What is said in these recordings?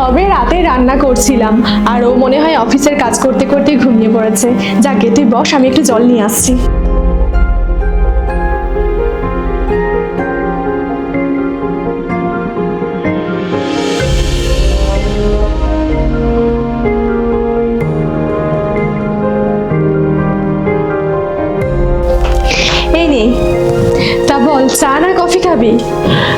সবে রাতে রান্না করছিলাম, আর ও মনে হয় অফিসের কাজ করতে করতে ঘুমিয়ে পড়েছে। যাকে তুই বস, আমি একটু জল নিয়ে আসছি। এই নে, তা বল, চা না কফি খাবি?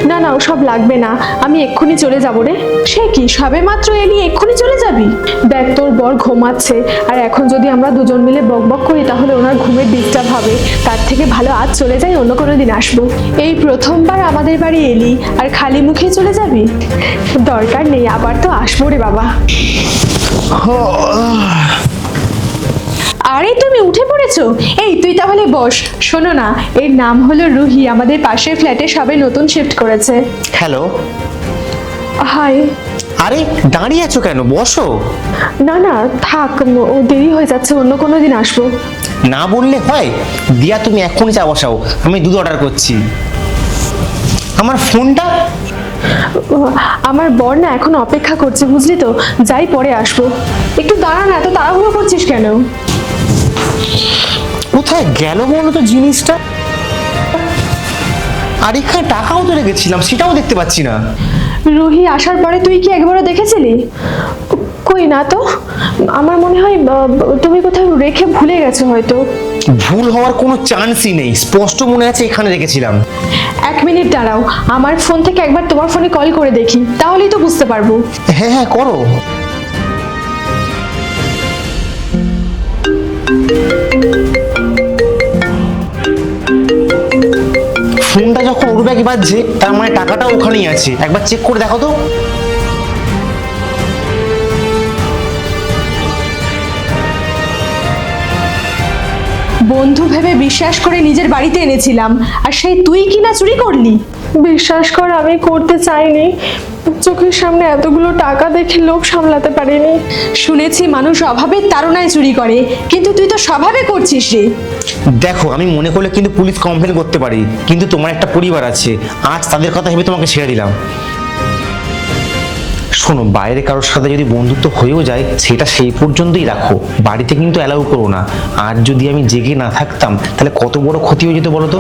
না না, ওসব লাগবে না, আমি এক্ষুনি চলে যাব রে। সে কি, সবে মাত্র এলি এক্ষুনি চলে যাবি? দেখ, তোর বর ঘুমাচ্ছে, আর এখন যদি আমরা দুজন মিলে বকবক করি তাহলে ওনার ঘুমের ডিস্টার্ব হবে। তার থেকে ভালো আজ চলে যাই, অন্য কোনো দিন আসবো। এই প্রথমবার আমাদের বাড়ি এলি আর খালি মুখে চলে যাবি? দরকার নেই, আবার তো আসবো রে বাবা। আরে তুমি উঠে পড়েছো? এই তুই তাহলে বস। শোনো না, এর নাম হলো রুহি, আমাদের পাশের ফ্ল্যাটে সবে নতুন শিফট করেছে। হ্যালো। হাই। আরে দাঁড়িয়ে আছো কেন, বসো। না না থাক, ও দেরি হয়ে যাচ্ছে, অন্য কোনো দিন আসবো। না বললে হয়? দিয়া তুমি এক্ষুনি চা বসাও, আমি দুধ অর্ডার করছি। আমার ফোনটা? আমার বর না এখন অপেক্ষা করছে, বুঝলি তো, যাই পরে আসবো। একটু দাঁড়া না, এত তাড়াহুড়ো করছিস কেন? কোথায় গেল বলো তো জিনিসটা? আর এখানে টাকাও তো রেখেছিলাম, সেটাও দেখতে পাচ্ছি না। রুহি আসার পরে তুই কি একবারও দেখেছিলি? কই না তো, আমার মনে হয় তুমি কোথাও রেখে ভুলে গেছো হয়তো। ভুল হওয়ার কোনো চান্সই নেই, স্পষ্ট মনে আছে এখানে রেখেছিলাম। এক মিনিট দাঁড়াও, আমার ফোন থেকে একবার তোমার ফোনে কল করে দেখি, তাহলেই তো বুঝতে পারবো। হ্যাঁ হ্যাঁ করো। ফোনটা যখন ওর ব্যাগে বাজছে, তার মানে টাকাটা ওখানেই আছে, একবার চেক করে দেখো তো। বন্ধু ভেবে বিশ্বাস করে নিজের বাড়িতে এনেছিলাম, আর সেই তুই কিনা চুরি করলি? বিশ্বাস কর, আমি করতে চাইনি, চোখের সামনে এতগুলো টাকা দেখে লোভ সামলাতে পারিনি। শুনেছি মানুষ অভাবের তাড়নায় চুরি করে, কিন্তু তুই তো স্বভাবে করছিস রে। দেখো, আমি মনে করলে কিন্তু পুলিশ কমপ্লেন করতে পারি, কিন্তু তোমার একটা পরিবার আছে, আজ তাদের কথা ভেবে তোমাকে ছেড়ে দিলাম। শোনো, বাইরে কারোর সাথে যদি বন্ধুত্ব হয়েও যায় সেটা সেই পর্যন্তই রাখো, বাড়িতে কিন্তু অ্যালাউ করো না। আর যদি আমি জেগে না থাকতাম তাহলে কত বড় ক্ষতি হয়ে যেত বলো তো।